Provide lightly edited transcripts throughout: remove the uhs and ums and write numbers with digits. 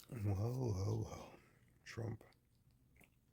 Well. Trump.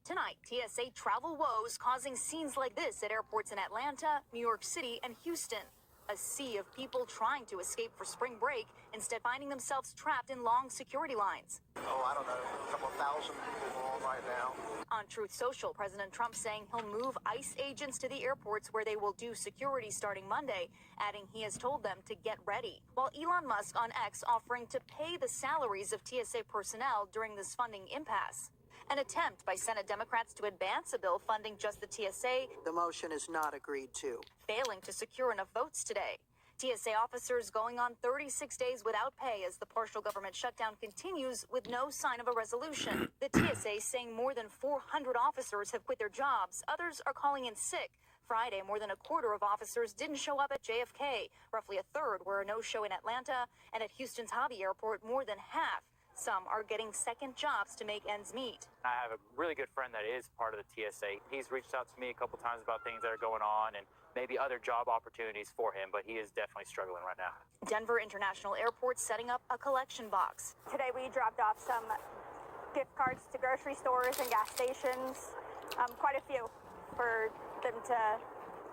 Tonight, TSA travel woes causing scenes like this at airports in Atlanta, New York City, and Houston. A sea of people trying to escape for spring break, instead finding themselves trapped in long security lines. I don't know, a couple of thousand people on right now. On Truth Social, President Trump saying he'll move ICE agents to the airports where they will do security starting Monday, adding he has told them to get ready. While Elon Musk on X offering to pay the salaries of TSA personnel during this funding impasse. An attempt by Senate Democrats to advance a bill funding just the TSA. The motion is not agreed to. Failing to secure enough votes today. TSA officers going on 36 days without pay as the partial government shutdown continues with no sign of a resolution. The TSA saying more than 400 officers have quit their jobs. Others are calling in sick. Friday, more than a quarter of officers didn't show up at JFK. Roughly a third were a no-show in Atlanta. And at Houston's Hobby Airport, more than half. Some are getting second jobs to make ends meet. I have a really good friend that is part of the TSA. He's reached out to me a couple times about things that are going on and maybe other job opportunities for him, but he is definitely struggling right now. Denver International Airport setting up a collection box. Today we dropped off some gift cards to grocery stores and gas stations, quite a few for them to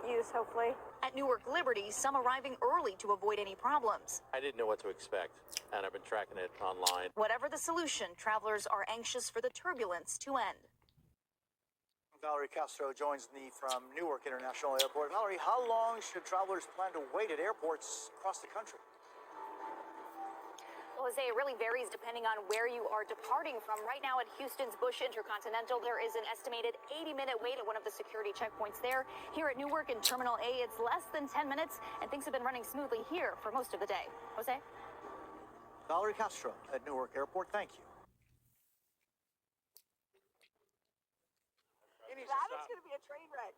use, hopefully. At Newark Liberty, some arriving early to avoid any problems. I didn't know what to expect, and I've been tracking it online. Whatever the solution, travelers are anxious for the turbulence to end. Valerie Castro joins me from Newark International Airport. Valerie, how long should travelers plan to wait at airports across the country? Well, Jose, it really varies depending on where you are departing from. Right now at Houston's Bush Intercontinental, there is an estimated 80-minute wait at one of the security checkpoints there. Here at Newark in Terminal A, it's less than 10 minutes, and things have been running smoothly here for most of the day. Jose? Valerie Castro at Newark Airport, thank you. That is going to be a train wreck.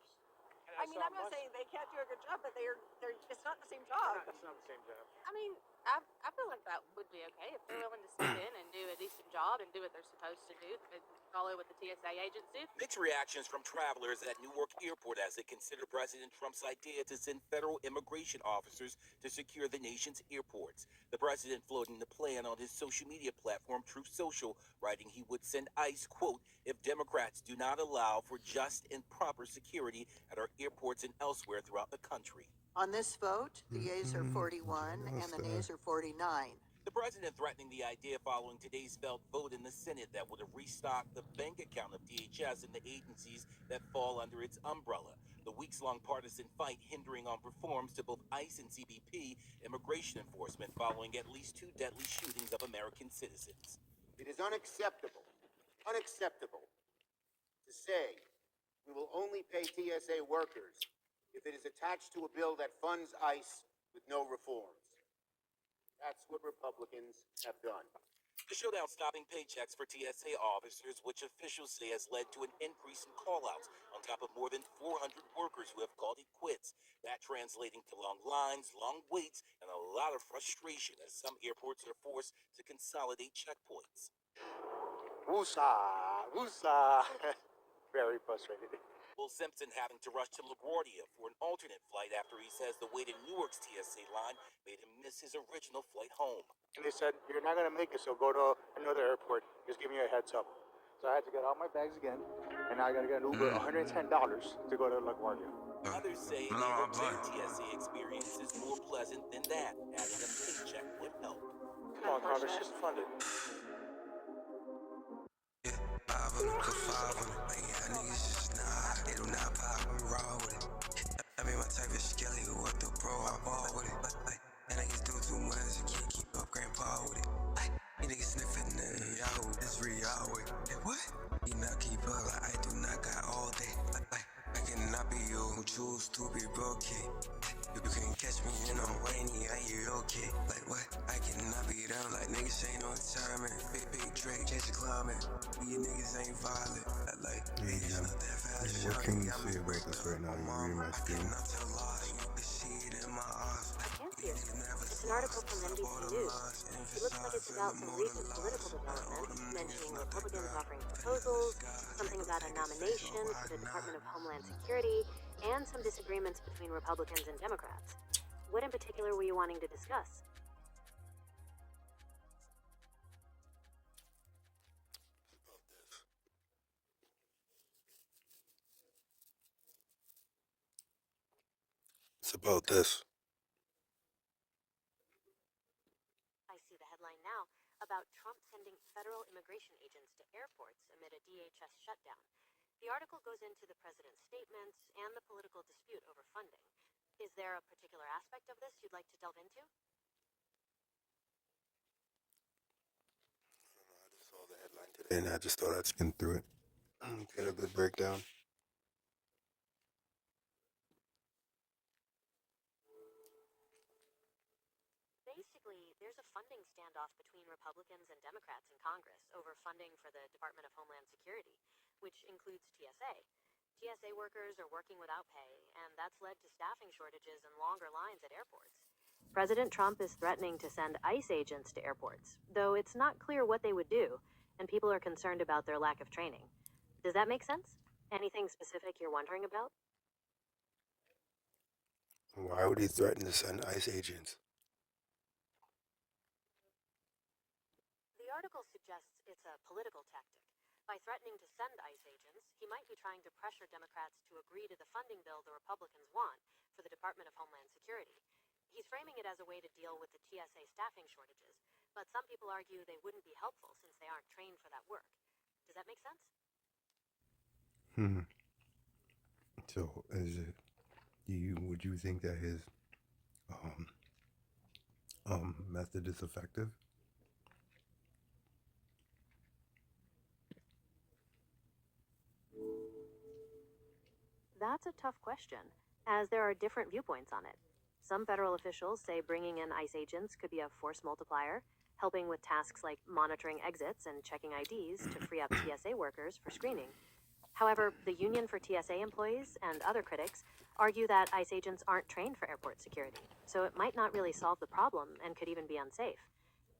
I mean, I'm not saying they can't do a good job, but it's not the same job. It's not the same job. I mean, I feel like that would be okay if they're willing to step in and do a decent job and do what they're supposed to do and follow what the TSA agents do. Mixed reactions from travelers at Newark Airport as they consider President Trump's idea to send federal immigration officers to secure the nation's airports. The president floating the plan on his social media platform, Truth Social, writing he would send ICE, quote, if Democrats do not allow for just and proper security at our airports and elsewhere throughout the country. On this vote, the yeas are 41 and the nays are 49. The president threatening the idea following today's failed vote in the Senate that would have restocked the bank account of DHS and the agencies that fall under its umbrella. The weeks-long partisan fight hindering on reforms to both ICE and CBP immigration enforcement following at least 2 deadly shootings of American citizens. It is unacceptable to say we will only pay TSA workers if it is attached to a bill that funds ICE with no reforms. That's what Republicans have done. The showdown stopping paychecks for TSA officers, which officials say has led to an increase in call-outs on top of more than 400 workers who have called it quits. That translating to long lines, long waits, and a lot of frustration as some airports are forced to consolidate checkpoints. Woosah. Very frustrated. Will Simpson having to rush to LaGuardia for an alternate flight after he says the wait in Newark's TSA line made him miss his original flight home. And they said, you're not going to make it, so go to another airport. Just give me a heads up. So I had to get all my bags again, and now I got to get an Uber $110 to go to LaGuardia. Others say they hope their TSA experience is more pleasant than that. Adding a paycheck would help. Come on, Congress, just fund it. They do not pop and raw with it. I mean, my type of skelly who what the bro, I ball with it. And niggas do too much, you can't keep up grandpa with it. You niggas sniffing and y'all, it's real with it. What? You not keep up, like I do not got all day. I cannot be you who choose to be broken. You can't catch me in a rainy, are you okay? Like what? I cannot be down, like niggas ain't on timing. Big Drake, change the climate. You niggas ain't violent. Like, it's not that fast. What can you say about this right now? You're reading my screen. I can't see it. It's an article from NBC News. It looks like it's about some recent political developments, mentioning Republicans offering proposals, something about a nomination for the Department of Homeland Security, and some disagreements between Republicans and Democrats. What in particular were you wanting to discuss? It's about this. I see the headline now about Trump sending federal immigration agents to airports amid a DHS shutdown. The article goes into the president's statements and the political dispute over funding. Is there a particular aspect of this you'd like to delve into? I just saw the headline today and I just thought I'd skim through it. Get a good breakdown. Basically, there's a funding standoff between Republicans and Democrats in Congress over funding for the Department of Homeland Security, which includes TSA. TSA workers are working without pay, and that's led to staffing shortages and longer lines at airports. President Trump is threatening to send ICE agents to airports, though it's not clear what they would do, and people are concerned about their lack of training. Does that make sense? Anything specific you're wondering about? Why would he threaten to send ICE agents? The article suggests it's a political tactic. By threatening to send ICE agents, he might be trying to pressure Democrats to agree to the funding bill the Republicans want for the Department of Homeland Security. He's framing it as a way to deal with the TSA staffing shortages, but some people argue they wouldn't be helpful since they aren't trained for that work. Does that make sense? So, would you think that his method is effective? That's a tough question, as there are different viewpoints on it. Some federal officials say bringing in ICE agents could be a force multiplier, helping with tasks like monitoring exits and checking IDs to free up TSA workers for screening. However, the Union for TSA Employees and other critics argue that ICE agents aren't trained for airport security, so it might not really solve the problem and could even be unsafe.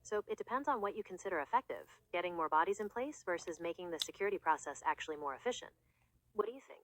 So it depends on what you consider effective, getting more bodies in place versus making the security process actually more efficient. What do you think?